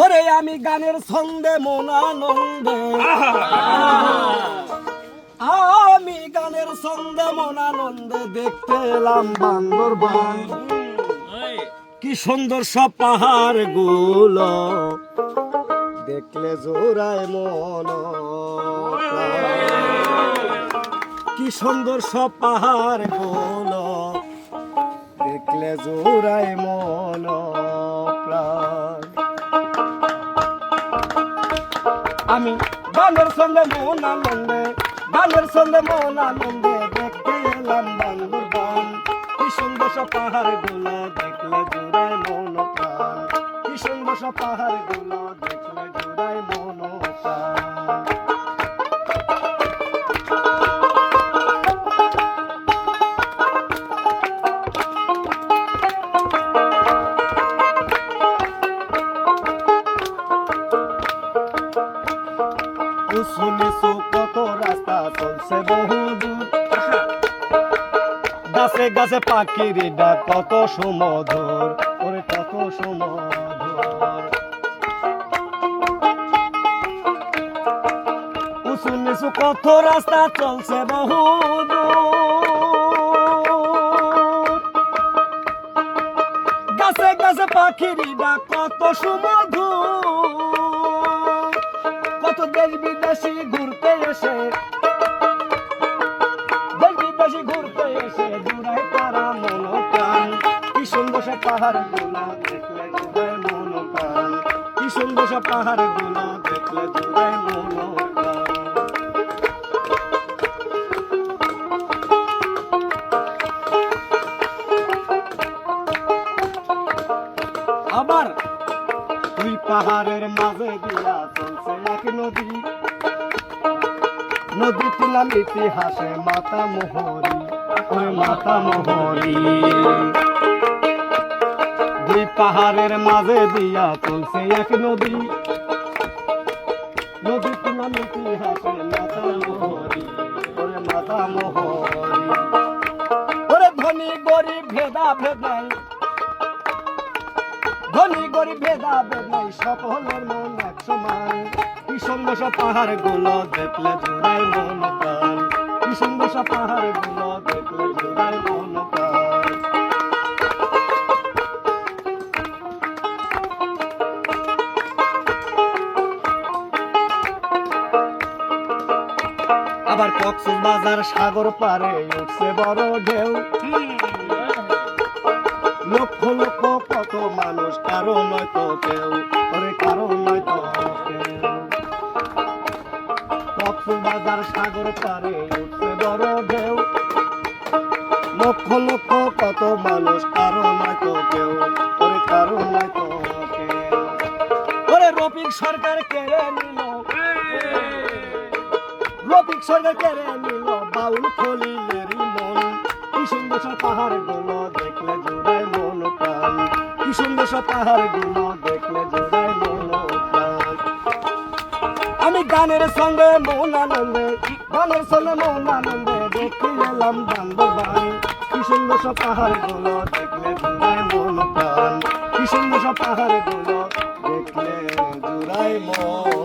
ওরে আমি গানের ছন্দে মন আনন্দে, আমি গানের ছন্দে মন আনন্দে দেখতে এলাম বান্দরবান। কি সুন্দর সব পাহাড় গুলো দেখলে জোড়ায় মন, কি সুন্দর সব পাহাড় গুলো দেখলে জোড়ায় মন প্রাণ। আমি গানের সঙ্গে মন আনন্দে, গানের সঙ্গে মন আনন্দে দেখতে এলাম বান্দরবান। কি সুন্দর সব পাহাড় গুলো দেখলে জোড়ায় মন প্রাণ, কি সুন্দর সব পাহাড় গুলো দেখলে জোড়ায় মন প্রাণ। শুনেছো কত রাস্তা চলছে বহুদূর, গাছে গাছে পাখির ডাক কত সুমধুর, ওরে কত সুমধুর। শুনেছো কত রাস্তা চলছে বহুদূর, গাছে গাছে পাখির ডাক কত সুমধুর। কত দেশ বিদেশি ঘুরতে এসে, দেশ বিদেশি ঘুরতে এসে জুড়ায় তারা মন প্রাণ। কি সুন্দর সব পাহাড় গুলো দেখলে জুড়ায় মন প্রাণ, কি সুন্দর সব পাহাড় গুলো দেখলে জুড়ায় মন প্রাণ। আবার তুই পাহাড়ের মাঝে দিয়া চলছে এক নদী, নদীর নাম ইতিহাসে মাতা মোহরি, ওই মাতা মোহরি। দুই পাহাড়ের মাঝে দিয়া চলছে এক নদী, নদীর নাম ইতিহাসে মাতা মোহরি, ওরে মাতা মোহরি। ওরে ধনী গরিব ভেদা ভেদ নাই, ধনী গরিব ভেদা ভেদ নাই, সকলের মন এক সমান। কি সুন্দর সব পাহাড় গুলো দেখলে জোড়ায় মন প্রাণ, কি সুন্দর সব পাহাড় গুলো দেখলে জোড়ায় মন প্রাণ। আবার কক্সবাজার সাগর পারে উঠছে বড় ঢেউ, লক্ষ লক্ষ কত মানুষ, কারো নয়তো কেউ, ওরে কারো নয়তো কেউ। কক্সবাজার সাগর পারে উঠছে বড় ঢেউ, লক্ষ লক্ষ কত মানুষ, কারো নয়তো কেউ, ওরে কারো নয়তো কেউ। ওরে রফিক সরকার কেড়ে নিল, রফিক সরকার কেড়ে নিল বাউল খলিলেরই মন। কি সুন্দর সব পাহাড় গুলো দেখলে জোড়ায় মন প্রাণ, কি সুন্দর সব পাহাড় গুলো দেখলে জোড়ায় মন প্রাণ। আমি গানের সঙ্গে মন আনন্দে, গানের সঙ্গে মন আনন্দে দেখতে এলাম বান্দরবান। কি সুন্দর সব পাহাড় গুলো দেখলে জোড়ায় মন প্রাণ, কি সুন্দর সব পাহাড় গুলো দেখলে জোড়ায় মন।